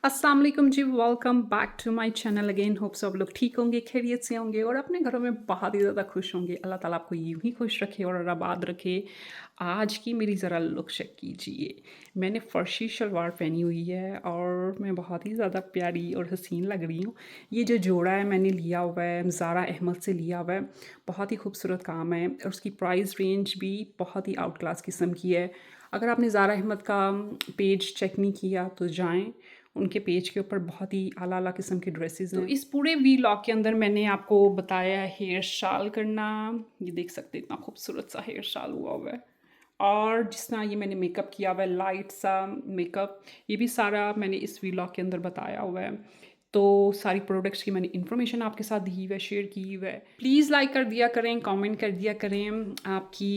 अस्सलाम वालेकुम जी, welcome back to my channel again. Hope सब लोग ठीक होंगे, खैरियत से होंगे और अपने घरों में बहुत ही ज़्यादा खुश होंगे। अल्लाह ताला आपको यूं ही खुश रखे और आबाद रखे। आज की मेरी ज़रा लुक चेक कीजिए। मैंने फ़र्शी शलवार पहनी हुई है और मैं बहुत ही ज़्यादा प्यारी और हसीन लग रही हूँ। ये जो जोड़ा है मैंने लिया हुआ है, ज़ारा अहमद से लिया हुआ है। बहुत ही खूबसूरत काम है और उसकी प्राइस रेंज भी बहुत ही आउट क्लास किस्म की है। अगर आपने ज़ारा अहमद का पेज चेक नहीं किया तो जाएँ, उनके पेज के ऊपर बहुत ही आला-आला किस्म की ड्रेसेस हैं। तो इस पूरे व्लॉग के अंदर मैंने आपको बताया है हेयर स्टाइल करना। ये देख सकते हैं इतना खूबसूरत सा हेयर स्टाइल हुआ हुआ है। और जिस तरह ये मैंने मेकअप किया हुआ है, लाइट सा मेकअप, ये भी सारा मैंने इस व्लॉग के अंदर बताया हुआ है। तो सारी प्रोडक्ट्स की मैंने इन्फॉर्मेशन आपके साथ दी हुई है, शेयर की हुई है। प्लीज़ लाइक कर दिया करें, कमेंट कर दिया करें। आपकी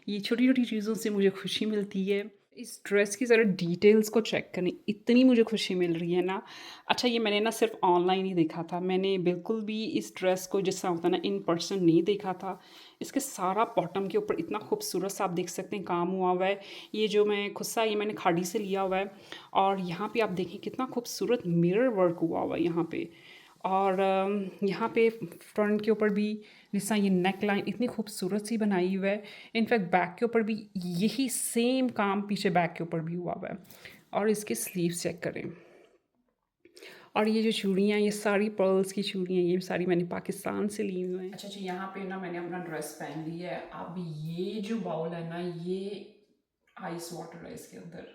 ये छोटी-छोटी चीज़ों से मुझे खुशी मिलती है। इस ड्रेस की ज़रा डिटेल्स को चेक करें, इतनी मुझे खुशी मिल रही है ना। अच्छा, ये मैंने ना सिर्फ ऑनलाइन ही देखा था, मैंने बिल्कुल भी इस ड्रेस को जिस तरह होता है ना इन पर्सन नहीं देखा था। इसके सारा बॉटम के ऊपर इतना खूबसूरत सा आप देख सकते हैं काम हुआ हुआ है। ये जो मैं खुस्सा ये मैंने खाड़ी से लिया हुआ है और यहाँ पे आप देखें कितना खूबसूरत मिरर वर्क हुआ हुआ है यहाँ पे। और यहाँ पे फ्रंट के ऊपर भी जैसा ये नेक लाइन इतनी खूबसूरत सी बनाई हुई है। इनफैक्ट बैक के ऊपर भी यही सेम काम पीछे बैक के ऊपर भी हुआ हुआ है। और इसके स्लीव्स चेक करें। और ये जो चूड़ियाँ, ये सारी पर्ल्स की चूड़ियाँ, ये सारी मैंने पाकिस्तान से ली हुई हैं। अच्छा जी, यहाँ पे ना मैंने अपना ड्रेस पहन ली है। अब ये जो बाउल है ना, ये आइस वाटर है इसके अंदर।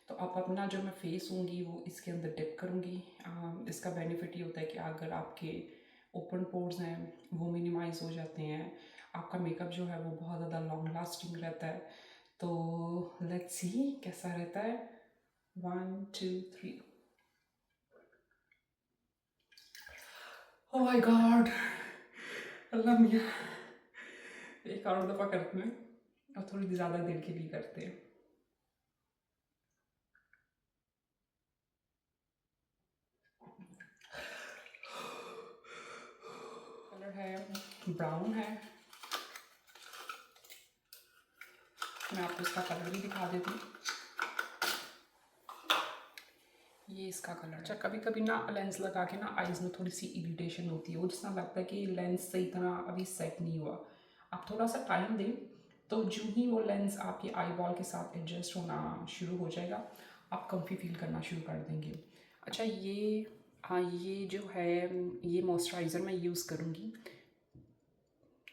तो अब अपना जो मैं फेस होंगी वो इसके अंदर डिप करूँगी। इसका बेनिफिट ये होता है कि अगर आपके ओपन पोर्स हैं वो मिनिमाइज हो जाते हैं, आपका मेकअप जो है वो बहुत ज़्यादा लॉन्ग लास्टिंग रहता है। तो लेट्स सी कैसा रहता है। 1 2 3। ओह माय गॉड, अल्लाह मियाँ। एक और दफ़ा करते हैं और थोड़ी ज़्यादा देर के लिए करते हैं। कलर है ब्राउन है। मैं आपको इसका कलर भी दिखा देती हूँ। ये इसका कलर। अच्छा, कभी कभी ना लेंस लगा के ना आइज़ में थोड़ी सी इरिटेशन होती है, वो जिस तरह लगता है कि लेंस सही तरह अभी सेट नहीं हुआ। आप थोड़ा सा टाइम दें तो जो ही वो लेंस आपके आई बॉल के साथ एडजस्ट होना शुरू हो जाएगा, आप कंफी फील करना शुरू कर देंगे। अच्छा, ये हाँ, ये जो है ये मॉइस्चराइज़र मैं यूज़ करूँगी,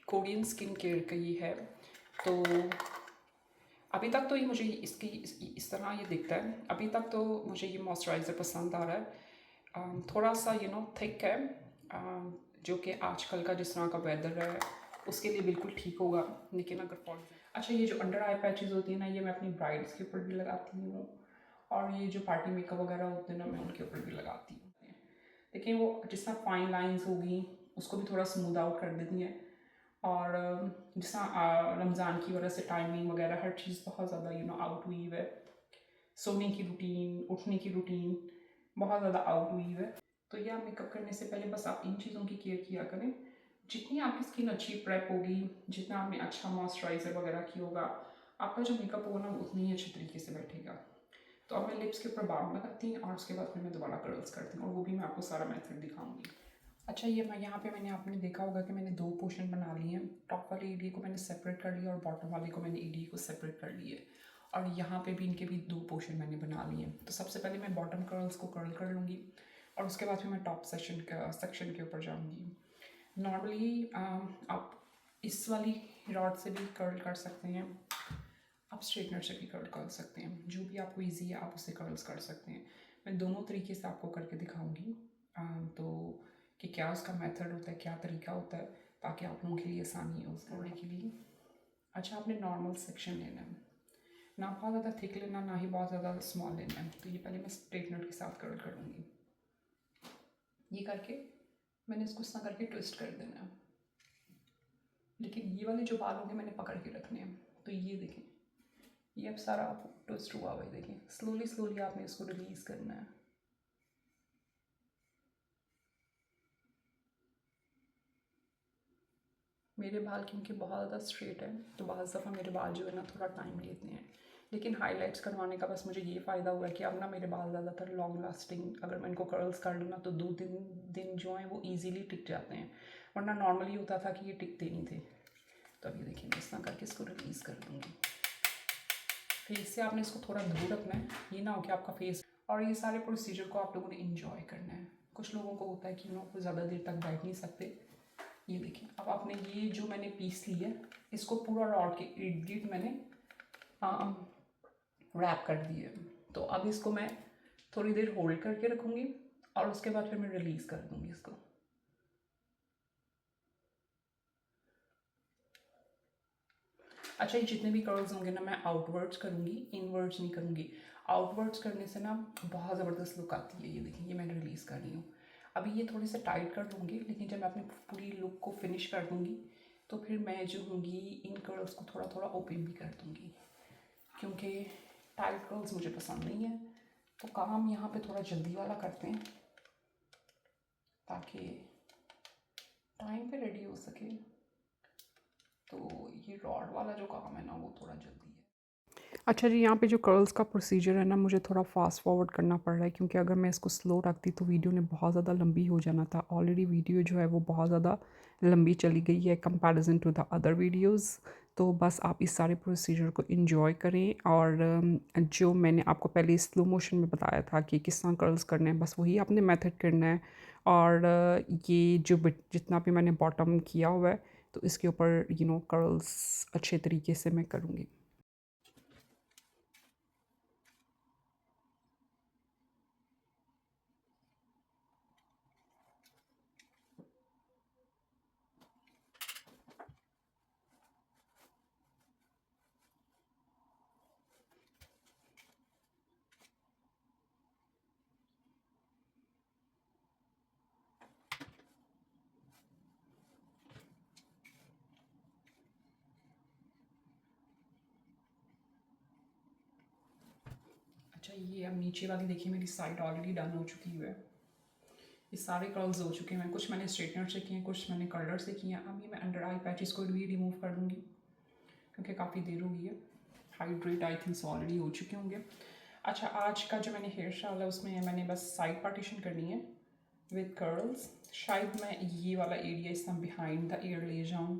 कोरियन स्किन केयर का ये है। तो अभी तक तो ये मुझे इसकी इस तरह ये दिखता है। अभी तक तो मुझे ये मॉइस्चराइज़र पसंद आ रहा है। थोड़ा सा थिक है, जो कि आजकल का जिस तरह का वेदर है उसके लिए बिल्कुल ठीक होगा। लेकिन अगर फॉर अच्छा, ये जो अंडर आई पैचेस होती है ना, ये मैं अपनी ब्राइड्स के ऊपर भी लगाती हूँ और ये जो पार्टी मेकअप वगैरह होते हैं ना, मैं उनके ऊपर भी लगाती हूँ। लेकिन वो जिस तरह फाइन लाइंस होगी उसको भी थोड़ा स्मूद आउट कर देती हैं। और जिस तरह रमज़ान की वजह से टाइमिंग वगैरह हर चीज़ बहुत ज़्यादा आउट हुई है। सोने की रूटीन, उठने की रूटीन बहुत ज़्यादा आउट हुई है। तो ये आप मेकअप करने से पहले बस आप इन चीज़ों की केयर किया करें। जितनी आपकी स्किन अच्छी प्रेप होगी, जितना आपने अच्छा मॉइस्चराइज़र वगैरह किया होगा, आपका जो मेकअप होगा ना उतनी ही अच्छी तरीके से बैठेगा। तो अब मैं लिप्स के ऊपर बाम लगाती हूँ और उसके बाद फिर मैं दोबारा कर्ल्स करती हूँ और वो भी मैं आपको सारा मेथड दिखाऊंगी। अच्छा, ये मैं यहाँ पे मैंने आपने देखा होगा कि मैंने दो पोर्शन बना लिए हैं। टॉप वाले एरिया को मैंने सेपरेट कर लिया और बॉटम वाले को मैंने एरिया को सेपरेट कर लिया और यहाँ पे भी इनके भी दो पोर्शन मैंने बना लिए हैं। तो सबसे पहले मैं बॉटम कर्ल्स को कर्ल कर लूँगी और उसके बाद फिर मैं टॉप सेक्शन के ऊपर जाऊँगी। नॉर्मली आप इस वाली रॉड से भी कर्ल कर सकते हैं, आप स्ट्रेटनर से भी कर्ल कर सकते हैं, जो भी आपको ईजी है आप उससे कर्ल्स कर सकते हैं। मैं दोनों तरीके से आपको करके दिखाऊंगी। तो कि क्या उसका मेथड होता है, क्या तरीका होता है, ताकि आप लोगों के लिए आसानी हो करने के लिए। अच्छा, आपने नॉर्मल सेक्शन लेना है, ना बहुत ज़्यादा थिक लेना, ना ही बहुत ज़्यादा स्मॉल लेना है। तो ये पहले मैं स्ट्रेटनर के साथ कर्ल कर लूँगी। ये करके मैंने इसको इस तरह करके ट्विस्ट कर देना है। लेकिन ये वाले जो बाल होंगे मैंने पकड़ के रखने हैं। तो ये देखें, ये अब सारा ट्विस्ट हुआ हुआ है। देखिए, स्लोली स्लोली आपने इसको रिलीज़ करना है। मेरे बाल क्योंकि बहुत ज़्यादा स्ट्रेट है तो बहुत दफ़ा मेरे बाल जो है ना थोड़ा टाइम लेते हैं। लेकिन हाइलाइट्स करवाने का बस मुझे ये फ़ायदा हुआ है कि अब ना मेरे बाल ज़्यादातर लॉन्ग लास्टिंग, अगर मैं इनको कर्ल्स कर लूँ ना तो 2 दिन जो हैं वो ईजीली टिक जाते हैं, वरना नॉर्मली होता था कि ये टिकते नहीं थे। तो अभी देखिए मैं इस तरह करके इसको रिलीज़ कर दूँगी। फेस से आपने इसको थोड़ा दूर रखना है, ये ना हो कि आपका फेस, और ये सारे प्रोसीजर को आप लोगों ने इंजॉय करना है। कुछ लोगों को होता है कि वो ज़्यादा देर तक बैठ नहीं सकते। ये देखिए अब आपने ये जो मैंने पीस ली है इसको पूरा रॉड के इर्द गिर्द मैंने रैप कर दिए। तो अब इसको मैं थोड़ी देर होल्ड करके रखूँगी और उसके बाद फिर मैं रिलीज़ कर दूँगी इसको। अच्छा, ये जितने भी कर्ल्स होंगे ना मैं आउटवर्ड्स करूँगी, इनवर्ड्स नहीं करूँगी। आउटवर्ड्स करने से ना बहुत ज़बरदस्त लुक आती है। ये देखिए ये मैंने रिलीज़ कर रही हूँ। अभी ये थोड़ी से टाइट कर लूँगी, लेकिन जब मैं अपनी पूरी लुक को फिनिश कर दूँगी तो फिर मैं जो होंगी इन कर्ल्स को थोड़ा थोड़ा ओपन भी कर दूँगी, क्योंकि टाइट कर्ल्स मुझे पसंद नहीं है। तो काम यहाँ पे थोड़ा जल्दी वाला करते हैं ताकि टाइम पे रेडी हो सके। तो ये रॉड वाला जो काम है ना वो थोड़ा जल्दी है। अच्छा जी, यहाँ पे जो कर्ल्स का प्रोसीजर है ना मुझे थोड़ा फास्ट फॉरवर्ड करना पड़ रहा है, क्योंकि अगर मैं इसको स्लो रखती तो वीडियो ने बहुत ज़्यादा लंबी हो जाना था। ऑलरेडी वीडियो जो है वो बहुत ज़्यादा लंबी चली गई है comparison to the other videos. तो बस आप इस सारे प्रोसीजर को इंजॉय करें, और जो मैंने आपको पहले स्लो मोशन में बताया था कि किस तरह कर्ल्स करने हैं, बस वही आपने मेथड करना है। और ये जो जितना भी मैंने बॉटम किया हुआ है तो इसके ऊपर कर्ल्स अच्छे तरीके से मैं करूँगी। अच्छा, ये अब नीचे वाली देखिए मेरी साइड ऑलरेडी डन हो चुकी है। ये सारे कर्ल्स हो चुके हैं, कुछ मैंने स्ट्रेटनर से किए हैं, कुछ मैंने कर्लर से किए हैं। अभी मैं अंडर आई पैचेस को भी रिमूव कर दूँगी, क्योंकि काफ़ी देर हो गई है। हाइड्रेट आई थिंक ऑलरेडी हो चुके होंगे। अच्छा, आज का जो मैंने हेयर स्टाइल है उसमें मैंने बस साइड पार्टीशन करनी है विद कर्ल्स। शायद मैं ये वाला एरिया इस तरह बिहाइंड द ईयर ले जाऊँ।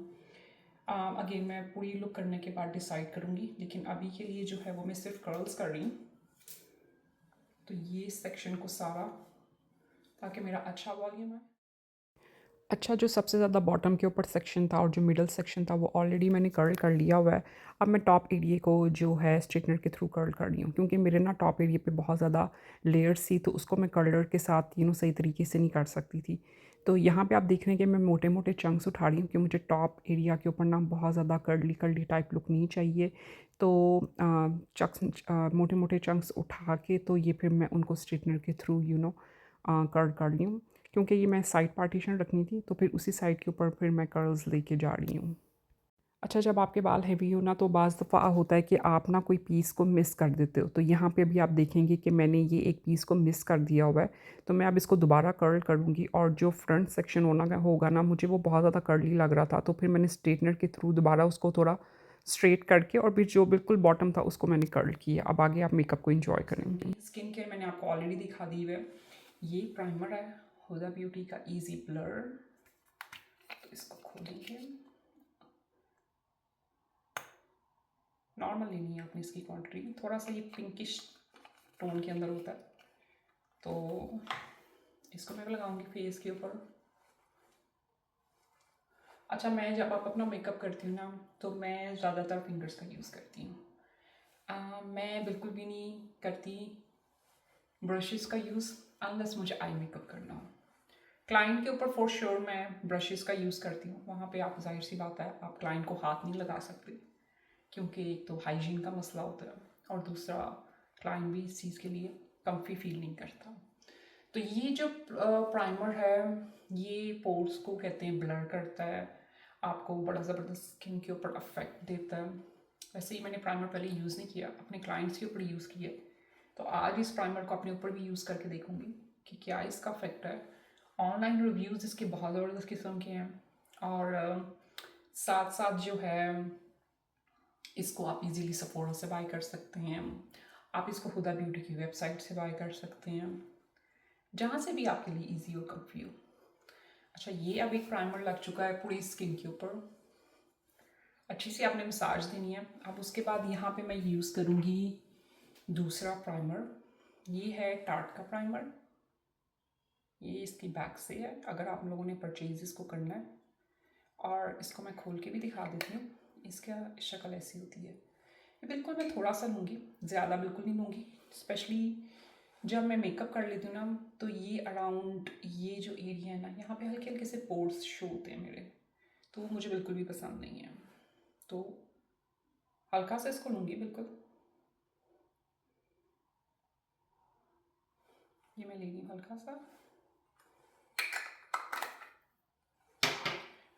अगेन मैं पूरी लुक करने के बाद डिसाइड करूँगी, लेकिन अभी के लिए जो है वो मैं सिर्फ कर्ल्स कर रही हूँ। तो ये सेक्शन को सारा, ताकि मेरा अच्छा वॉल्यूम है। अच्छा, जो सबसे ज़्यादा बॉटम के ऊपर सेक्शन था और जो मिडल सेक्शन था वो ऑलरेडी मैंने कर्ल कर लिया हुआ है। अब मैं टॉप एरिया को जो है स्ट्रेटनर के थ्रू कर्ल कर रही हूँ, क्योंकि मेरे ना टॉप एरिया पे बहुत ज़्यादा लेयर्स थी, तो उसको मैं कर्लर के साथ सही तरीके से नहीं कर सकती थी। तो यहाँ पे आप देख रहे हैं कि मैं मोटे मोटे चंक्स उठा रही हूँ, कि मुझे टॉप एरिया के ऊपर ना बहुत ज़्यादा कर्ली कर्ली टाइप लुक नहीं चाहिए। तो चंक्स मोटे मोटे चंक्स उठा के तो ये फिर मैं उनको स्ट्रेटनर के थ्रू कर्ल कर रही हूँ, क्योंकि ये मैं साइड पार्टीशन रखनी थी, तो फिर उसी साइड के ऊपर फिर मैं कर्ल्स लेके जा रही हूँ। अच्छा, जब आपके बाल हैवी हो ना तो बाज़ दफ़ा होता है कि आप ना कोई पीस को मिस कर देते हो। तो यहाँ पे भी आप देखेंगे कि मैंने ये एक पीस को मिस कर दिया हुआ है। तो मैं अब इसको दोबारा कर्ल करूँगी, और जो फ्रंट सेक्शन होगा ना मुझे वो बहुत ज़्यादा कर्ली लग रहा था, तो फिर मैंने स्ट्रेटनर के थ्रू दोबारा उसको थोड़ा स्ट्रेट करके और फिर जो बिल्कुल बॉटम था उसको मैंने कर्ल किया। अब आगे आप मेकअप को इंजॉय करेंगे। स्किन केयर मैंने आपको ऑलरेडी दिखा दी है। ये प्राइमर है हुदा ब्यूटी का इजी ब्लर। तो इसको खोलेंगे, नॉर्मल लेनी है अपनी इसकी क्वांटिटी, थोड़ा सा ये पिंकिश टोन के अंदर होता है। तो इसको मैं लगाऊंगी फेस के ऊपर। अच्छा, मैं जब आप अपना मेकअप करती हूँ ना तो मैं ज़्यादातर फिंगर्स का यूज़ करती हूँ। मैं बिल्कुल भी नहीं करती ब्रशेस का यूज़, अनलेस मुझे आई मेकअप करना हो। क्लाइंट के ऊपर फॉर श्योर मैं ब्रशेस का यूज़ करती हूँ, वहाँ पे आप जाहिर सी बात है आप क्लाइंट को हाथ नहीं लगा सकते, क्योंकि एक तो हाइजीन का मसला होता है और दूसरा क्लाइंट भी इस चीज़ के लिए कंफी फील नहीं करता। तो ये जो प्राइमर है ये पोर्स को कहते हैं ब्लर करता है, आपको बड़ा ज़बरदस्त स्किन के ऊपर अफेक्ट देता है। वैसे ही मैंने प्राइमर पहले यूज़ नहीं किया, अपने क्लाइंट्स के ऊपर यूज़ किया, तो आज इस प्राइमर को अपने ऊपर भी यूज़ करके देखूँगी कि क्या इसका अफेक्ट है। ऑनलाइन रिव्यूज़ इसके बहुत ज़बरदस्त किस्म के हैं, और साथ साथ जो है इसको आप इजीली सेफोरा से बाय कर सकते हैं, आप इसको हुदा ब्यूटी की वेबसाइट से बाय कर सकते हैं, जहाँ से भी आपके लिए इजी और कम्फी हो। अच्छा, ये अब एक प्राइमर लग चुका है पूरी स्किन के ऊपर, अच्छी सी आपने मसाज देनी है। अब उसके बाद यहाँ पे मैं यूज़ करूँगी दूसरा प्राइमर, ये है टार्ट का प्राइमर, ये इसकी बैक से है, अगर आप लोगों ने परचेज इसको करना है। और इसको मैं खोल के भी दिखा देती हूँ, इसका शक्ल ऐसी होती है। ये बिल्कुल मैं थोड़ा सा लूँगी, ज़्यादा बिल्कुल नहीं लूँगी, स्पेशली जब मैं मेकअप कर लेती हूँ ना, तो ये अराउंड ये जो एरिया है ना, यहाँ पे हल्के हल्के से पोर्स शो होते हैं मेरे, तो मुझे बिल्कुल भी पसंद नहीं है। तो हल्का सा इसको लूँगी बिल्कुल, ये मैं ले रही हूँ हल्का सा।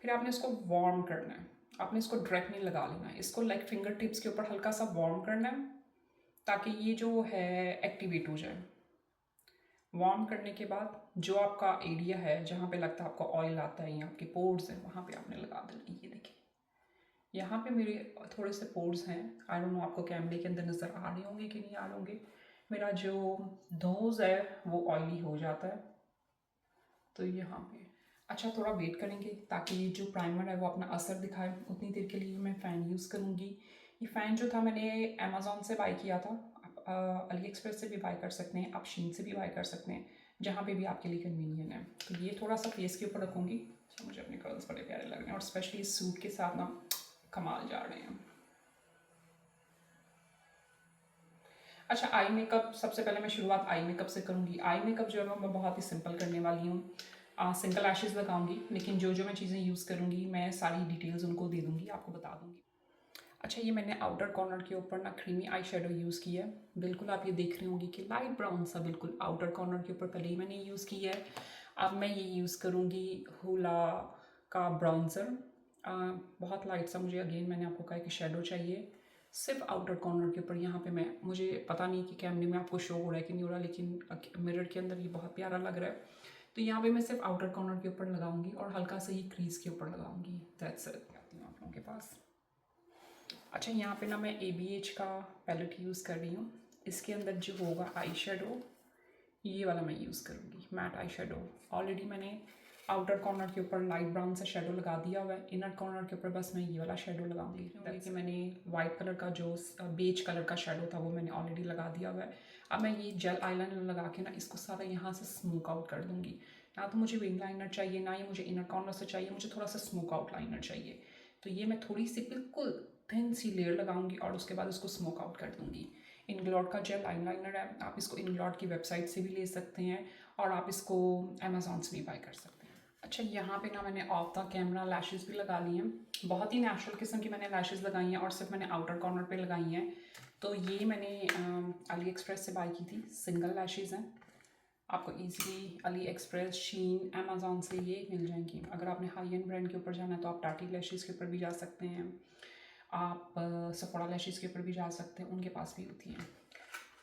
फिर आपने इसको वार्म करना है, आपने इसको डायरेक्ट नहीं लगा लेना है, इसको लाइक फिंगर टिप्स के ऊपर हल्का सा वार्म करना है, ताकि ये जो है एक्टिवेट हो जाए। वार्म करने के बाद जो आपका एरिया है जहाँ पे लगता है आपको ऑयल आता है या आपके पोर्स हैं, वहाँ पे आपने लगा देना। ये देखिए, यहाँ पे मेरे थोड़े से पोर्स हैं, आई डोंट नो आपको कैमरे के अंदर नज़र आ रहे होंगे कि नहीं आ रहे होंगे। मेरा जो नोज़ है वो ऑयली हो जाता है, तो यहाँ पे अच्छा थोड़ा वेट करेंगे ताकि ये जो प्राइमर है वो अपना असर दिखाए। उतनी देर के लिए मैं फ़ैन यूज़ करूँगी। ये फ़ैन जो था मैंने अमेज़ॉन से बाय किया था, आप अली एक्सप्रेस से भी बाय कर सकते हैं, आप शीन से भी बाय कर सकते हैं, जहाँ पे भी आपके लिए कन्वीनियंट है। तो ये थोड़ा सा फेस के ऊपर रखूँगी। अच्छा, मुझे अपने कर्ल्स बड़े प्यारे लग रहे हैं और स्पेशली इस सूट के साथ ना कमाल जा रहे हैं। अच्छा, आई मेकअप, सबसे पहले मैं शुरुआत आई मेकअप से करूँगी। आई मेकअप जो है मैं बहुत ही सिंपल करने वाली हूँ, सिंगल लैशेज़ लगाऊंगी, लेकिन जो जो मैं चीज़ें यूज़ करूँगी मैं सारी डिटेल्स उनको दे दूँगी, आपको बता दूँगी। अच्छा, ये मैंने आउटर कॉर्नर के ऊपर ना क्रीमी आई शेडो यूज़ की है, बिल्कुल आप ये देख रहे होंगे कि लाइट ब्राउन सा, बिल्कुल आउटर कॉर्नर के ऊपर पहले ही मैंने यूज़ की है। अब मैं ये यूज़ करूँगी हुला का ब्राउन्सर, बहुत लाइट सा, मुझे अगेन मैंने आपको कहा कि शेडो चाहिए सिर्फ आउटर कॉर्नर के ऊपर। यहाँ पे मैं, मुझे पता नहीं कि कैमरे में आपको शो हो रहा है कि नहीं हो रहा, लेकिन मिरर के अंदर ये बहुत प्यारा लग रहा है। तो यहाँ पे मैं सिर्फ आउटर कॉर्नर के ऊपर लगाऊंगी और हल्का सा ही क्रीज के ऊपर लगाऊंगी, दैट्स इट। आती हूँ आप लोगों के पास। अच्छा, यहाँ पे ना मैं ABH का पैलेट यूज़ कर रही हूँ, इसके अंदर जो होगा आई शेडो, ये वाला मैं यूज़ करूँगी, मैट आई शेडो। ऑलरेडी मैंने आउटर कॉर्नर के ऊपर लाइट ब्राउन सा शेडो लगा दिया हुआ है, इनर कॉर्नर के ऊपर बस मैं ये वाला शेडो लगाऊंगी। कि मैंने वाइट कलर का जो बेज कलर का शेडो था वो मैंने ऑलरेडी लगा दिया हुआ है। अब मैं ये जेल आईलाइनर लगा के ना इसको सारा यहाँ से स्मोक आउट कर दूँगी। ना तो मुझे विंग लाइनर चाहिए, ना ही मुझे इनर कॉर्नर से चाहिए, मुझे थोड़ा सा स्मोक आउट लाइनर चाहिए। तो ये मैं थोड़ी सी बिल्कुल थिन सी लेयर लगाऊंगी और उसके बाद उसको स्मोक आउट कर दूँगी। इनग्लॉड का जेल आईलाइनर है, आप इसको इनग्लॉड की वेबसाइट से भी ले सकते हैं और आप इसको अमेज़ॉन से भी बाय कर सकते हैं। अच्छा, यहाँ पे ना मैंने ऑफ द कैमरा लैशेज़ भी लगा ली हैं, बहुत ही नेचुरल किस्म की मैंने लैशेज़ लगाई हैं और सिर्फ मैंने आउटर कॉर्नर पे लगाई हैं। तो ये मैंने अली एक्सप्रेस से बाय की थी, सिंगल लैशेज़ हैं, आपको ईज़िली अली एक्सप्रेस, शीन, अमेज़ॉन से ये मिल जाएंगी। अगर आपने हाई एंड ब्रांड के ऊपर जाना है तो आप टाटी लैशेज़ के ऊपर भी जा सकते हैं, आप सफोड़ा लैशेज़ के ऊपर भी जा सकते हैं, उनके पास भी होती हैं।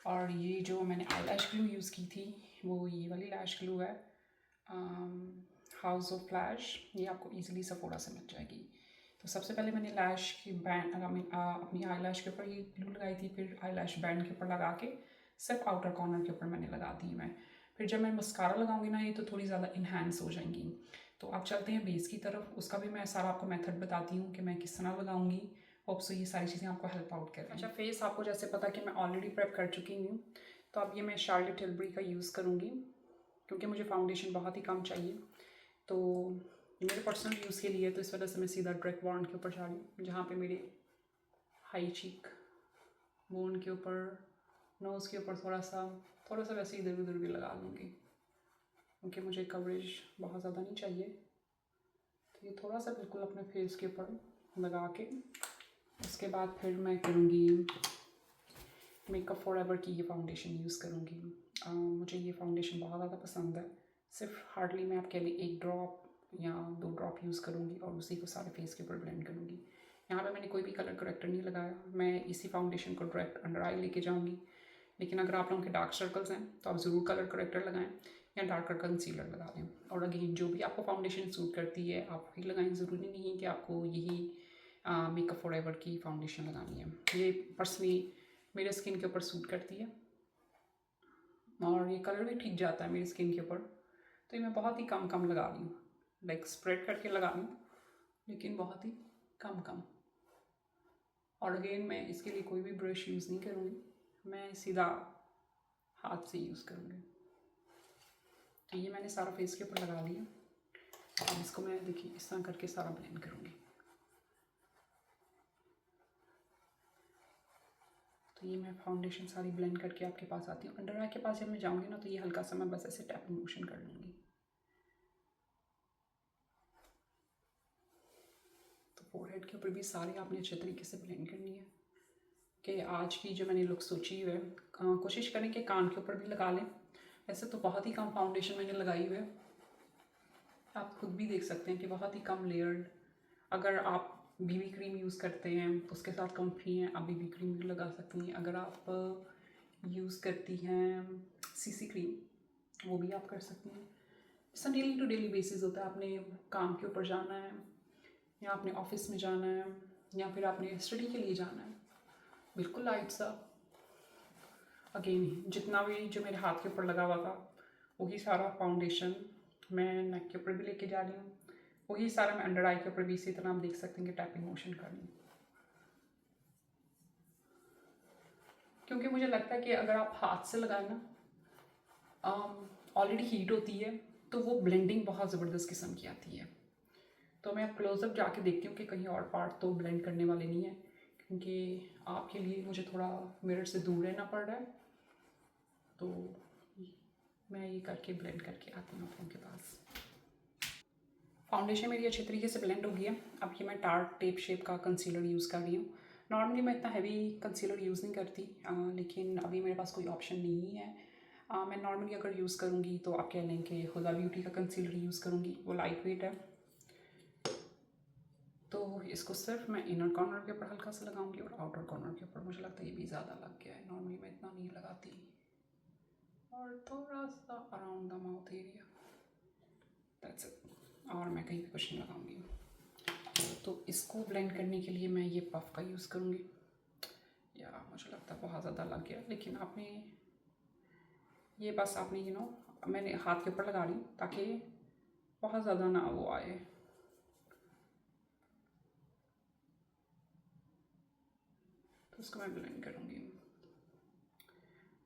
और ये जो मैंने आई लैश ग्लू यूज़ की थी वो ये वाली लैश ग्लू है, हाउस ऑफ फ्लैश, ये आपको इजीली सफोड़ा से मिल जाएगी। तो सबसे पहले मैंने लैश की बैंड अपनी आई लैश के ऊपर ये ग्लू लगाई थी, फिर आई लैश बैंड के ऊपर लगा के सिर्फ आउटर कॉर्नर के ऊपर मैंने लगा दी मैं। फिर जब मैं मस्कारा लगाऊंगी ना ये तो थोड़ी ज़्यादा इन्हांस हो जाएंगी। तो आप चलते हैं बेस की तरफ, उसका भी मैं सारा आपको मेथड बताती हूँ कि मैं किस तरह लगाऊंगी। होप सो ये सारी चीज़ें आपको हेल्प आउट करें। अच्छा, फेस आपको जैसे पता कि मैं ऑलरेडी प्रेप कर चुकी हूँ, तो अब ये मैं शार्लेट टिलबरी का यूज़ करूँगी क्योंकि मुझे फाउंडेशन बहुत ही कम चाहिए। तो मेरे पर्सनल यूज़ के लिए, तो इस वजह से मैं सीधा डायरेक्ट बॉन्ड के ऊपर जा रही हूँ, जहाँ पे मेरे हाई चीक बोन के ऊपर, नोज़ के ऊपर थोड़ा सा वैसे इधर उधर भी लगा लूँगी क्योंकि मुझे कवरेज बहुत ज़्यादा नहीं चाहिए। तो ये थोड़ा सा बिल्कुल अपने फेस के ऊपर लगा के उसके बाद फिर मैं करूँगी मेकअप फॉरएवर की ये फाउंडेशन यूज़ करूँगी। मुझे ये फाउंडेशन बहुत ज़्यादा पसंद है, सिर्फ हार्डली मैं आपके लिए 1 ड्रॉप या 2 ड्रॉप यूज़ करूँगी और उसी को सारे फेस के ऊपर ब्लेंड करूँगी। यहाँ पे मैंने कोई भी कलर करेक्टर नहीं लगाया, मैं इसी फाउंडेशन को डायरेक्ट अंडर आई लेके जाऊँगी। लेकिन अगर आप लोगों के डार्क सर्कल्स हैं तो आप ज़रूर कलर करेक्टर लगाएं या डार्कर कंसीलर लगा लें। और अगेन जो भी आपको फाउंडेशन सूट करती है आप वही लगाएं, ज़रूरी नहीं है कि आपको यही मेकअप फॉरएवर की फाउंडेशन लगानी है। ये पर्सनली मेरे स्किन के ऊपर सूट करती है और ये कलर भी ठीक जाता है मेरी स्किन के ऊपर। तो ये मैं बहुत ही कम कम लगा रही हूँ, लाइक स्प्रेड करके लगा रही हूँ, लेकिन बहुत ही कम कम। और अगेन मैं इसके लिए कोई भी ब्रश यूज़ नहीं करूँगी, मैं सीधा हाथ से यूज़ करूँगी। तो ये मैंने सारा फेस के ऊपर लगा लिया। अब इसको मैं देखिए इस तरह करके सारा ब्लेंड करूँगी। तो ये मैं फाउंडेशन सारी ब्लेंड करके आपके पास आती हूँ। अंडर आई के पास जब मैं जाऊँगी ना, तो ये हल्का सा मैं बस ऐसे टैपिंग मोशन कर लूँगी। तो फोरहेड के ऊपर भी सारी आपने अच्छे तरीके से ब्लेंड करनी है। कि आज की जो मैंने लुक सोची हुई है, कोशिश करें कि कान के ऊपर भी लगा लें। वैसे तो बहुत ही कम फाउंडेशन मैंने लगाई हुई है, आप खुद भी देख सकते हैं कि बहुत ही कम लेयर्ड। अगर आप बीबी क्रीम यूज़ करते हैं उसके साथ कंफी हैं, आप बीबी क्रीम भी लगा सकती हैं। अगर आप यूज़ करती हैं सीसी क्रीम, वो भी आप कर सकती हैं। इसका डेली टू डेली बेसिस होता है। आपने काम के ऊपर जाना है, या आपने ऑफिस में जाना है, या फिर आपने स्टडी के लिए जाना है, बिल्कुल लाइट सा। अगेन जितना भी जो मेरे हाथ के ऊपर लगा हुआ था वही सारा फाउंडेशन मैं नेक के ऊपर भी लेके जा रही हूँ, वही सारा मैं अंडर आई के ऊपर भी इसी तरह आप देख सकते हैं कि टैपिंग मोशन कर रही हूँ। क्योंकि मुझे लगता है कि अगर आप हाथ से लगाए ना, ऑलरेडी हीट होती है, तो वो ब्लेंडिंग बहुत ज़बरदस्त किस्म की आती है। तो मैं क्लोजअप जाके देखती हूँ कि कहीं और पार्ट तो ब्लेंड करने वाले नहीं है, क्योंकि आपके लिए मुझे थोड़ा मिरर से दूर रहना पड़ रहा है। तो मैं ये करके ब्लेंड करके आती हूँ आप लोगों के पास। फाउंडेशन मेरी अच्छी तरीके से ब्लेंड हो गई है। अब ये मैं टार्ट टेप शेप का कंसीलर यूज़ कर रही हूँ। नॉर्मली मैं इतना हैवी कंसीलर यूज़ नहीं करती, लेकिन अभी मेरे पास कोई ऑप्शन नहीं है। मैं नॉर्मली अगर यूज़ करूँगी तो आप कह लें कि हुदा ब्यूटी का कंसीलर यूज़ करूँगी, वो लाइट वेट है। तो इसको सिर्फ मैं इनर कॉर्नर के ऊपर हल्का सा लगाऊंगी और आउटर कॉर्नर के ऊपर। मुझे लगता है ये भी ज़्यादा लग गया है, नॉर्मली मैं इतना नहीं लगाती। और थोड़ा सा around the mouth area, that's it. और मैं कहीं भी कुछ नहीं लगाऊंगी। तो इसको ब्लेंड करने के लिए मैं ये पफ का यूज़ करूँगी। या मुझे लगता है बहुत ज़्यादा लग गया, लेकिन आपने ये बस आपने मैंने हाथ के ऊपर लगा रही हूँ ताकि बहुत ज़्यादा ना वो आए। तो इसको मैं ब्लेंड करूँगी।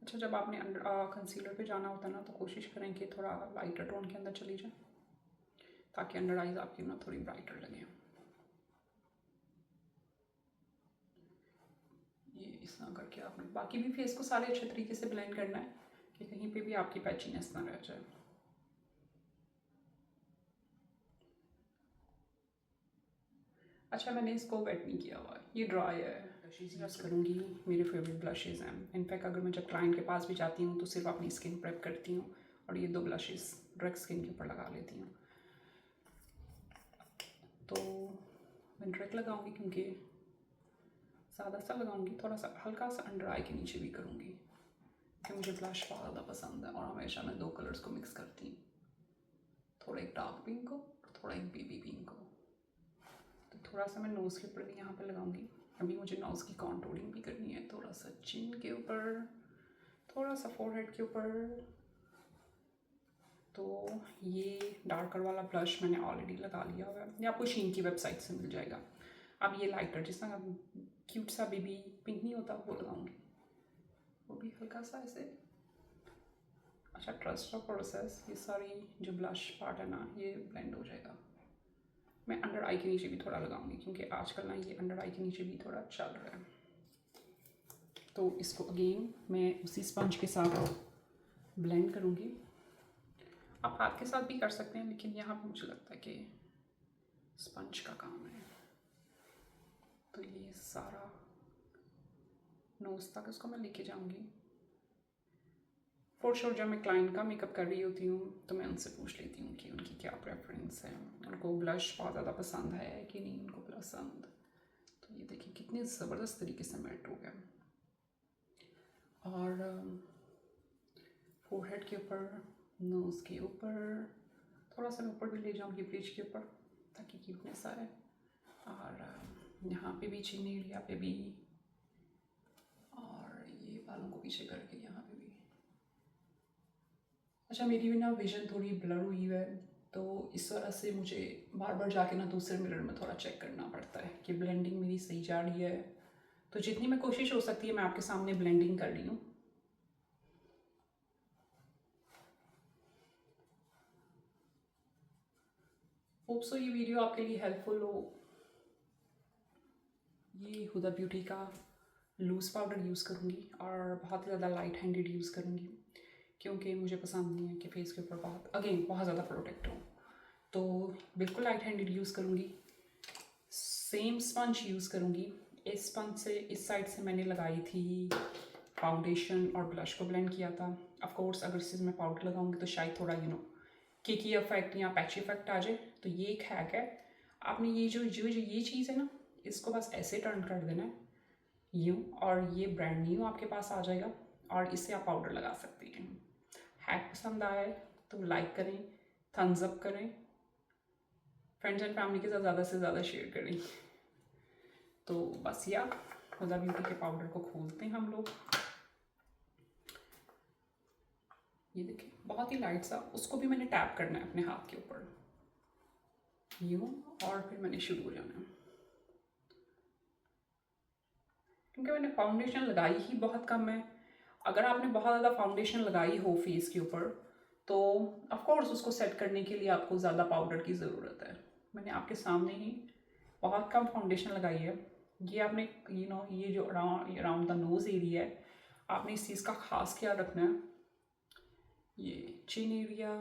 अच्छा, जब आपने कंसीलर पे जाना होता है ना, तो कोशिश करें कि थोड़ा लाइटर टोन के अंदर चली जाए, ताकि अंडर आइज आपकी ना थोड़ी ब्राइटर लगे। ये इस तरह करके आपने बाकी भी फेस को सारे अच्छे तरीके से ब्लेंड करना है कि कहीं पे भी आपकी पैचीनेस ना रह जाए। अच्छा, मैंने इसको वेट नहीं किया हुआ, ये ड्राई है। ब्लशेज़ यूज़ करूँगी, मेरे फेवरेट ब्लशेज़ हैं। इनफैक्ट अगर मैं जब क्लाइंट के पास भी जाती हूँ तो सिर्फ अपनी स्किन प्रेप करती हूँ और ये 2 ब्लशेज़ डायरेक्ट स्किन के ऊपर लगा लेती हूँ। तो मैं डायरेक्ट लगाऊंगी क्योंकि ज़्यादा सा लगाऊंगी, थोड़ा सा हल्का सा अंडर आई के नीचे भी करूँगी, कि मुझे ब्लश बहुत ज़्यादा पसंद है। और हमेशा मैं 2 कलर्स को मिक्स करती हूँ, थोड़ा एक डार्क पिंक को और थोड़ा एक बेबी पिंक को। तो थोड़ा सा मैं नोज़ के ऊपर भी यहाँ पे लगाऊंगी। अभी मुझे नोज़ की कॉन्टूरिंग भी करनी है, थोड़ा सा चिन के ऊपर, थोड़ा सा फोरहेड के ऊपर। तो ये डार्कर वाला ब्लश मैंने ऑलरेडी लगा लिया हुआ है, ये आपको शीन की वेबसाइट से मिल जाएगा। अब ये लाइटर जिस तरह क्यूट सा बेबी पिंक नहीं होता, वो लगाऊंगी, वो भी हल्का सा ऐसे। अच्छा, ट्रस्ट द प्रोसेस, ये सारी जो ब्लश पार्ट है ना, ये ब्लेंड हो जाएगा। मैं अंडर आई के नीचे भी थोड़ा लगाऊंगी, क्योंकि आजकल ना ये अंडर आई के नीचे भी थोड़ा चल रहा है। तो इसको अगेन मैं उसी स्पंज के साथ ब्लेंड करूँगी। आप हाथ के साथ भी कर सकते हैं, लेकिन यहाँ पे मुझे लगता है कि स्पंज का काम है। तो ये सारा नोज़ तक इसको मैं लेके जाऊँगी। फॉर श्योर जब मैं क्लाइंट का मेकअप कर रही होती हूँ तो मैं उनसे पूछ लेती हूँ कि उनकी क्या प्रेफरेंस है, उनको ब्लश बहुत ज़्यादा पसंद है कि नहीं उनको पसंद। तो ये देखिए कितने ज़बरदस्त तरीके से मैट हो गया। और फोरहेड के ऊपर, नोज़ के ऊपर, थोड़ा सा ऊपर भी ले जाऊँगी ब्रिज के ऊपर, ताकि क्यूटनेस आए। और यहाँ पे भी चीन एरिया पे भी, और ये बालों को पीछे करके यहाँ पे भी। अच्छा, मेरी भी ना विजन थोड़ी ब्लर हुई है, तो इस वजह से मुझे बार बार जाके ना दूसरे मिरर में थोड़ा चेक करना पड़ता है कि ब्लेंडिंग मेरी सही जा रही है। तो जितनी मैं कोशिश हो सकती है मैं आपके सामने ब्लेंडिंग कर रही हूँ। होप सो ये वीडियो आपके लिए हेल्पफुल हो। ये हुदा ब्यूटी का लूज़ पाउडर यूज़ करूँगी और बहुत ही ज़्यादा लाइट हैंडेड यूज़ करूँगी, क्योंकि मुझे पसंद नहीं है कि फेस के ऊपर बहुत ज़्यादा प्रोटेक्ट हो। तो बिल्कुल लाइट हैंडेड यूज़ करूँगी। सेम स्पंज यूज़ करूँगी। इस स्पंज से इस साइड से मैंने लगाई थी फाउंडेशन और ब्लश को ब्लेंड किया था। ऑफ कोर्स अगर इसमें मैं पाउडर लगाऊंगी तो शायद थोड़ा केकी इफेक्ट या पैची इफेक्ट आ जाए। तो ये एक हैक है, आपने ये जो ये चीज़ है ना, इसको बस ऐसे टर्न कर देना है यूँ, और ये ब्रांड न्यू आपके पास आ जाएगा और इससे आप पाउडर लगा सकती हैं। हैक पसंद आए तो लाइक करें, थम्स अप करें, फ्रेंड्स एंड फैमिली के साथ ज़्यादा से ज़्यादा शेयर करें। तो बस हुदा ब्यूटी के पाउडर को खोलते हैं हम लोग। ये देखिए बहुत ही लाइट सा, उसको भी मैंने टैप करना है अपने हाथ के ऊपर यूँ, और फिर मैंने शुरू हो जाना है। क्योंकि मैंने फाउंडेशन लगाई ही बहुत कम है। अगर आपने बहुत ज़्यादा फाउंडेशन लगाई हो फेस के ऊपर तो ऑफ कोर्स उसको सेट करने के लिए आपको ज़्यादा पाउडर की ज़रूरत है। मैंने आपके सामने ही बहुत कम फाउंडेशन लगाई है। ये आपने ये जो अराउंड द नोज़ एरिया है, आपने इस चीज़ का खास ख्याल रखना है। ये चिन एरिया,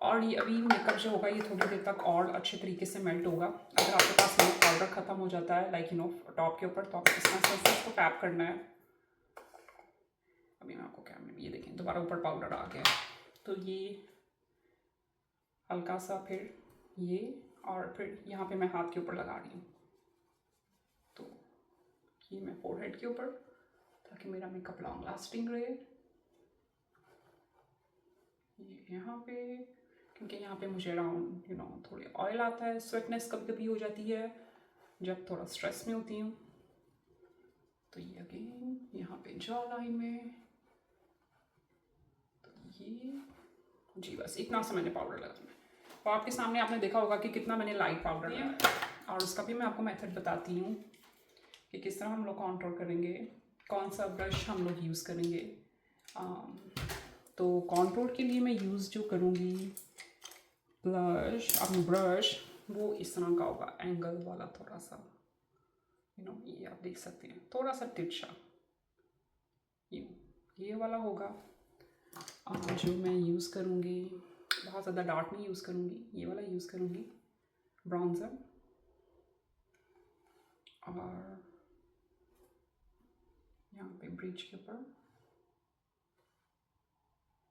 और ये अभी मेकअप जो होगा ये थोड़ी देर तक और अच्छे तरीके से मेल्ट होगा। अगर आपके पास पाउडर ख़त्म हो जाता है टॉप के ऊपर, तो आपको इस तरह से इसको टैप करना है। अभी मैं आपको कैमरे में ये देखें दोबारा ऊपर पाउडर आ गया। तो ये हल्का सा फिर ये, और फिर यहाँ पे मैं हाथ के ऊपर लगा रही हूँ। तो ये मैं फोरहेड के ऊपर, ताकि मेरा मेकअप लॉन्ग लास्टिंग रहे। ये यहाँ पे, क्योंकि यहाँ पे मुझे अराउंड थोड़ी ऑयल आता है, स्वेटनेस कभी कभी हो जाती है जब थोड़ा स्ट्रेस में होती हूँ। तो ये अगेन यहाँ पे जॉ लाइन में, तो ये जी बस इतना सा मैंने पाउडर लगाना है। तो आपके सामने आपने देखा होगा कि कितना मैंने लाइट पाउडर लगाया, और उसका भी मैं आपको मेथड बताती हूँ कि किस तरह हम लोग कॉन्ट्रोल करेंगे, कौन सा ब्रश हम लोग यूज़ करेंगे। तो कॉन्ट्रोल के लिए मैं यूज़ जो करूँगी ब्रश, वो इस तरह का होगा, एंगल वाला थोड़ा सा ये आप देख सकते हैं, थोड़ा सा तिरछा ये वाला होगा। जो मैं यूज़ करूँगी, बहुत ज़्यादा डार्क नहीं यूज़ करूँगी, ये वाला यूज़ करूँगी ब्राउन्जर। और यहाँ पे ब्रिज के ऊपर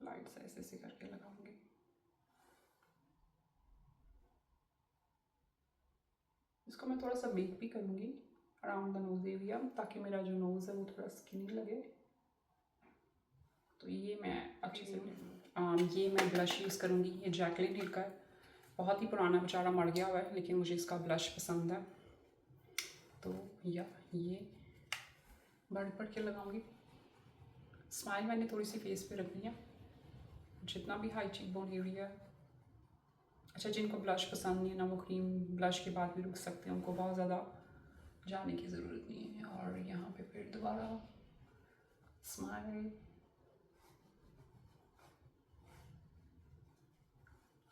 लाइट से ऐसे करके लगाऊंगी। इसको मैं थोड़ा सा बेक भी करूँगी अराउंड द नोज एरिया, ताकि मेरा जो नोज़ है वो थोड़ा स्किनी लगे। तो ये मैं अच्छे से ये मैं ब्लश यूज़ करूँगी। ये जैकलिन हिल का है, बहुत ही पुराना, बेचारा मर गया हुआ है, लेकिन मुझे इसका ब्लश पसंद है। तो ये बढ़ के लगाऊंगी। स्माइल मैंने थोड़ी सी फेस पे रखनी है, जितना भी हाई चीक बोन एरिया है। अच्छा, जिनको ब्लश पसंद नहीं है ना, वो क्रीम ब्लश के बाद भी रुक सकते हैं, उनको बहुत ज़्यादा जाने की ज़रूरत नहीं है। और यहाँ पे फिर दोबारा स्माइल,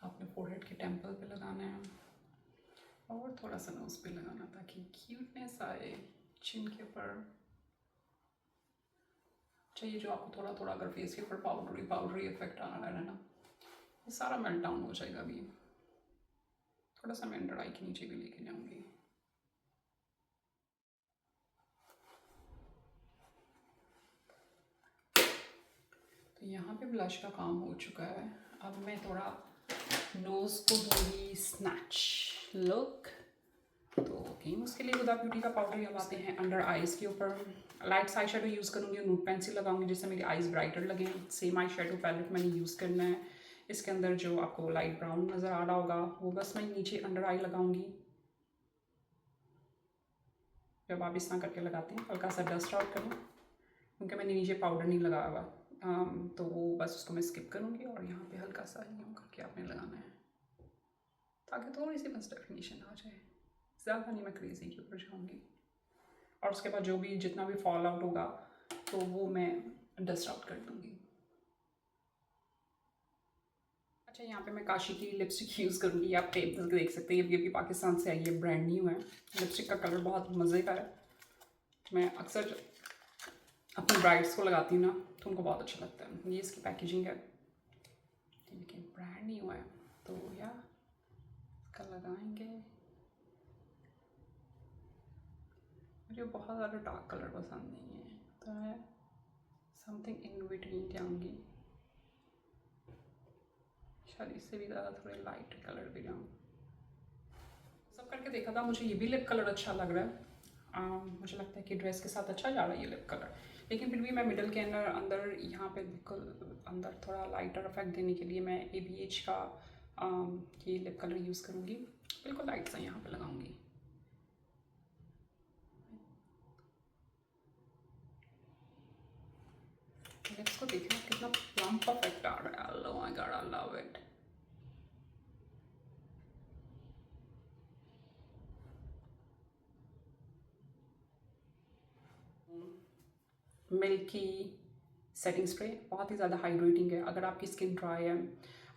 आपने फोरहेड के टेम्पल पे लगाना है और थोड़ा सा नोज़ पे लगाना, ताकि क्यूटनेस आए चिन के ऊपर। अच्छा, ये जो आपको थोड़ा थोड़ा अगर फेस के ऊपर पाउडरी इफेक्ट आ रहा है ना, ये सारा मेल्ट डाउन हो जाएगा। अभी थोड़ा सा मैं अंडर आई के नीचे भी लेके जाऊँगी। तो यहाँ पे ब्लश का काम हो चुका है। अब मैं थोड़ा नोज़ को दूंगी स्नैच लुक। तो उसके लिए हुदा ब्यूटी का पाउडर लगाते हैं अंडर आइज़ के ऊपर। लाइट आई शेडो यूज़ करूँगी, नूड पेंसिल लगाऊंगी जिससे मेरी आइज़ ब्राइटर लगे। सेम आई शेडो पैलेट मैंने यूज़ करना है। इसके अंदर जो आपको लाइट ब्राउन नज़र आ रहा होगा वो बस मैं नीचे अंडर आई लगाऊंगी। जब आप इस तरह करके लगाते हैं हल्का सा डस्ट आउट करें, क्योंकि मैंने नीचे पाउडर नहीं लगाया हुआ, तो वो बस उसको मैं स्किप करूँगी और यहाँ पे हल्का सा यूँ करके आपने लगाना है ताकि थोड़ी सी बस डेफिनेशन आ जाए। ज़्यादा नहीं मैं क्रेज़ी के ऊपर जाऊँगी। और उसके बाद जो भी जितना भी फॉल आउट होगा तो वो मैं डस्ट आउट कर दूँगी। अच्छा, यहाँ पे मैं काशी की लिपस्टिक यूज़ करूँगी। आप टेप देख सकते हैं, ये भी पाकिस्तान से आई है, ब्रांड न्यू है। लिपस्टिक का कलर बहुत मज़े का है। मैं अक्सर अपनी ब्राइड्स को लगाती हूँ ना तो उनको बहुत अच्छा लगता है। ये इसकी पैकेजिंग है, देखिए ब्रांड न्यू है। तो या इसका लगाएंगे। मुझे बहुत ज़्यादा डार्क कलर पसंद नहीं है, तो मैं समथिंग इन बिटवीन जाऊँगी। शायद इससे भी ज़्यादा थोड़े लाइट कलर पे जाऊँ। सब करके देखा था, मुझे ये भी लिप कलर अच्छा लग रहा है। मुझे लगता है कि ड्रेस के साथ अच्छा जा रहा है ये लिप कलर, लेकिन फिर भी मैं मिडल के अंदर यहाँ पे बिल्कुल अंदर थोड़ा लाइटर इफेक्ट देने के लिए मैं ABH का ये लिप कलर यूज़ करूँगी। बिल्कुल लाइट सा यहाँ पे लगाऊंगी। लिप्स को देखना कितना प्लम्प इफेक्ट आ रहा है। Oh my God, I love it. Milky setting spray बहुत ही ज़्यादा हाइड्रेटिंग है। अगर आपकी स्किन ड्राई है,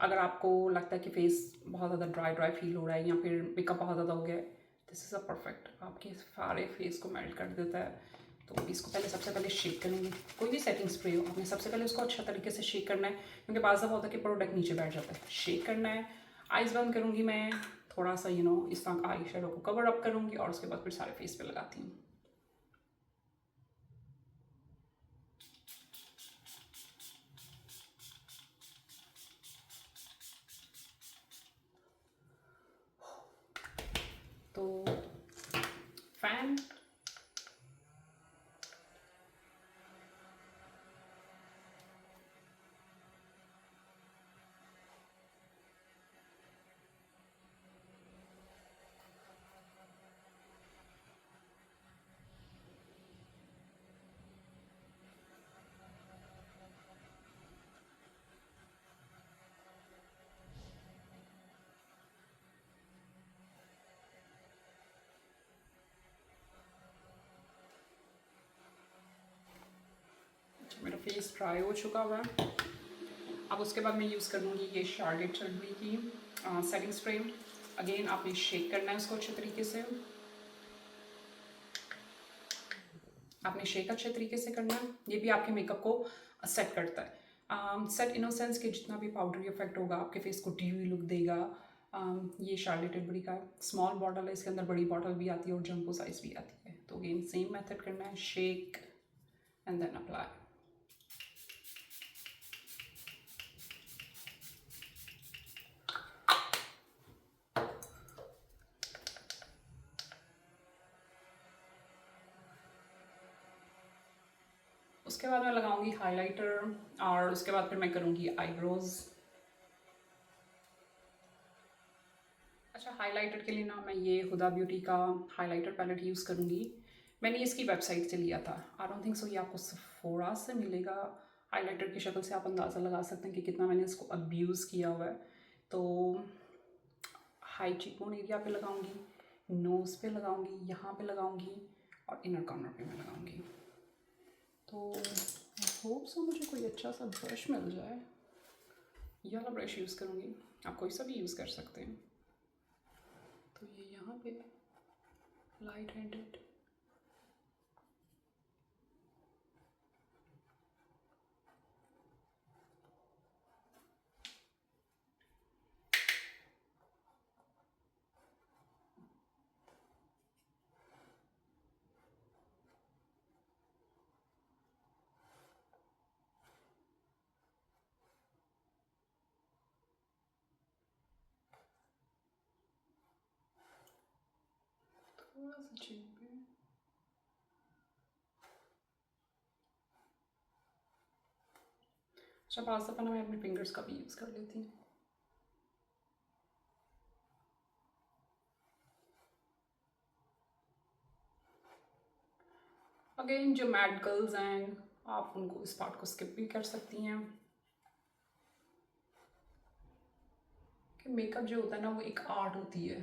अगर आपको लगता है कि फेस बहुत ज़्यादा ड्राई ड्राई फील हो रहा है या फिर मेकअप बहुत ज़्यादा हो गया है, दिस इज़ अ परफेक्ट, आपके सारे फेस को मेल्ट कर देता है। तो इसको पहले सबसे पहले शेक करेंगे। कोई भी सेटिंग स्प्रे हो, आपने सबसे पहले उसको अच्छा तरीके से शेक करना है, क्योंकि बाज़ दफ़ा होता है कि प्रोडक्ट नीचे बैठ जाता है। शेक करना है। आइज़ बंद करूँगी मैं, थोड़ा सा इस तरह आई शेडो को कवर अप करूँगी और उसके बाद फिर सारे फेस पे लगाती हूँ। तो फैन मेरा फेस ड्राई हो चुका हुआ है। अब उसके बाद मैं यूज़ करूँगी ये शार्लेट चिल्ड्री की सेटिंग स्प्रे। अगेन आपने शेक करना है उसको अच्छे तरीके से। आपने शेक अच्छे तरीके से करना है। ये भी आपके मेकअप को सेट करता है। सेट इन सेंस कि जितना भी पाउडरी इफेक्ट होगा आपके फेस को ड्यूई लुक देगा। ये शार्लेट चिल्ड्री का स्मॉल बॉटल है, इसके अंदर बड़ी बॉटल भी आती है और जंबो साइज भी आती है। तो अगेन सेम मेथड करना है, शेक एंड देन अप्लाई। उसके बाद मैं लगाऊंगी हाइलाइटर और उसके बाद फिर मैं करूँगी आईब्रोज। अच्छा, हाइलाइटर के लिए ना मैं ये हुदा ब्यूटी का हाइलाइटर पैलेट यूज़ करूँगी। मैंने इसकी वेबसाइट से लिया था। आई डोंट थिंक सो ये आपको सेफोरा से मिलेगा। हाइलाइटर की शक्ल से आप अंदाज़ा लगा सकते हैं कि कितना मैंने इसको अब्यूज़ किया हुआ है। तो हाई चीकबोन एरिया पे लगाऊंगी, नोज़ पे लगाऊंगी, यहाँ पे लगाऊंगी और इनर कॉर्नर पे मैं लगाऊंगी। तो होप सो मुझे कोई अच्छा सा ब्रश मिल जाए। ये वाला ब्रश यूज़ करूँगी, आप कोई सा भी यूज़ कर सकते हैं। तो ये यहाँ पे लाइट हैंडेड थोड़ा सा चिन पे। अच्छा, पास दफ़ा ना मैं अपने फिंगर्स का भी यूज़ कर लेती हूँ। अगेन जो मैड गर्ल्स हैं आप उनको इस पार्ट को स्किप भी कर सकती हैं कि मेकअप जो होता है ना वो एक आर्ट होती है।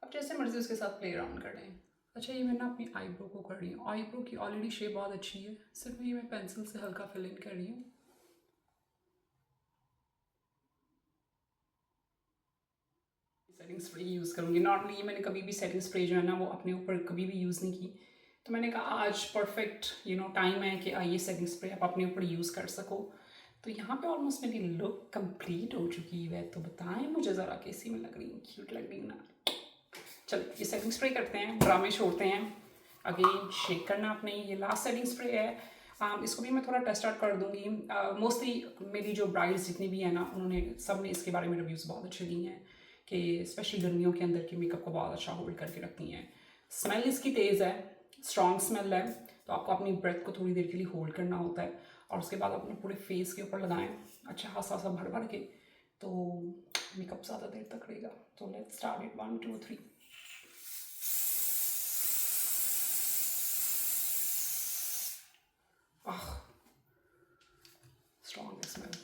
अब जैसे मर्जी उसके साथ प्ले अराउंड करें। अच्छा ये मैं ना अपनी आईब्रो को कर रही हूँ। आईब्रो की ऑलरेडी शेप बहुत अच्छी है, सिर्फ ये मैं पेंसिल से हल्का फिल इन कर रही हूँ। सेटिंग स्प्रे यूज़ करूँगी। नॉर्मली मैंने कभी भी सेटिंग स्प्रे जो है ना वो अपने ऊपर कभी भी यूज़ नहीं की, तो मैंने कहा आज परफेक्ट टाइम है कि ये सेटिंग स्प्रे आप अपने ऊपर यूज़ कर सको। तो यहाँ पे ऑलमोस्ट मेरी लुक कंप्लीट हो चुकी है, तो बताएं मुझे ज़रा कैसी मैं लग रही हूँ, क्यूट लग रही हूँ ना। चलो ये सेटिंग स्प्रे करते हैं, ड्रामे छोड़ते हैं। अगेन शेक करना आपने, ये लास्ट सेटिंग स्प्रे है। इसको भी मैं थोड़ा टेस्ट आउट कर दूँगी। मोस्टली मेरी जो ब्राइड्स जितनी भी है ना उन्होंने सब ने इसके बारे में रिव्यूज़ बहुत अच्छे दिए हैं कि स्पेशली गर्मियों के अंदर की मेकअप को बहुत अच्छा होल्ड करके रखती हैं। स्मेल इसकी तेज़ है, स्ट्रॉन्ग स्मेल है, तो आपको अपनी ब्रेथ को थोड़ी देर के लिए होल्ड करना होता है और उसके बाद अपने पूरे फेस के ऊपर लगाएं अच्छा खासा सा भर भर के, तो मेकअप ज़्यादा देर तक रहेगा। तो let's start it 1 2 3। Strong smell.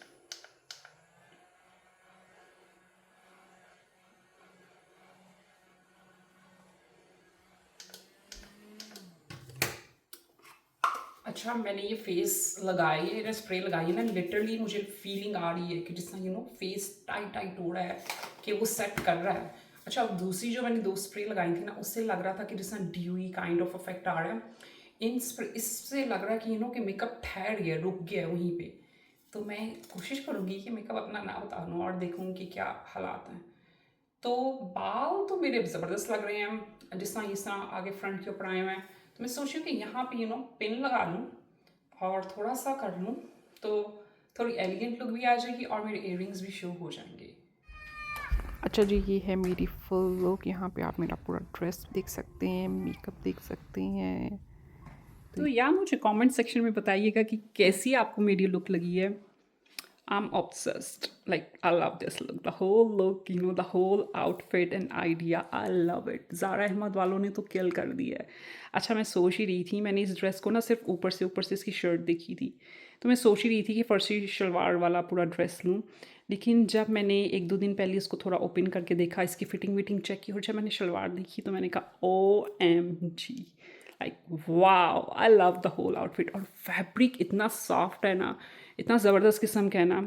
अच्छा मैंने ये फेस लगाई है, ये स्प्रे लगाई है ना, लिटरली मुझे फीलिंग आ रही है कि जिस तरह फेस टाइट टाइट हो रहा है कि वो सेट कर रहा है। अच्छा अब दूसरी जो मैंने 2 स्प्रे लगाई थी ना उससे लग रहा था कि जिस तरह ड्यूई काइंड ऑफ इफेक्ट आ रहा है। इससे लग रहा है कि कि मेकअप ठहर गया, रुक गया वहीं पे। तो मैं कोशिश करूँगी कि मेकअप अपना ना उतारूँ और देखूँ कि क्या हालात हैं। तो बाल तो मेरे ज़बरदस्त लग रहे हैं, जिस तरह आगे फ्रंट के ऊपर आए हुए हैं। तो मैं सोच रही हूँ कि यहाँ पे पिन लगा लूँ और थोड़ा सा कर लूँ तो थोड़ी एलिगेंट लुक भी आ जाएगी और मेरे इयररिंग्स भी शो हो जाएंगे। अच्छा जी, ये है मेरी फुल लुक। यहाँ पे आप मेरा पूरा ड्रेस देख सकते हैं, मेकअप देख सकते हैं। तो या मुझे कमेंट सेक्शन में बताइएगा कि कैसी आपको मेरी लुक लगी है। I'm obsessed. Like, I love this look. The whole look, the whole outfit and idea. I love it. Zaara Ahmad वालों ने तो किल कर दिया है। अच्छा मैं सोच ही रही थी, मैंने इस ड्रेस को ना सिर्फ ऊपर से इसकी शर्ट देखी थी, तो मैं सोच ही रही थी कि फर्शी शलवार वाला पूरा ड्रेस लूँ। लेकिन जब मैंने 1-2 दिन पहले इसको थोड़ा ओपन करके देखा, इसकी फिटिंग विटिंग चेक की और जब मैंने शलवार देखी तो मैंने कहा OMG, like wow, I love the whole outfit. और फैब्रिक इतना सॉफ्ट है ना, इतना ज़बरदस्त किस्म का है ना,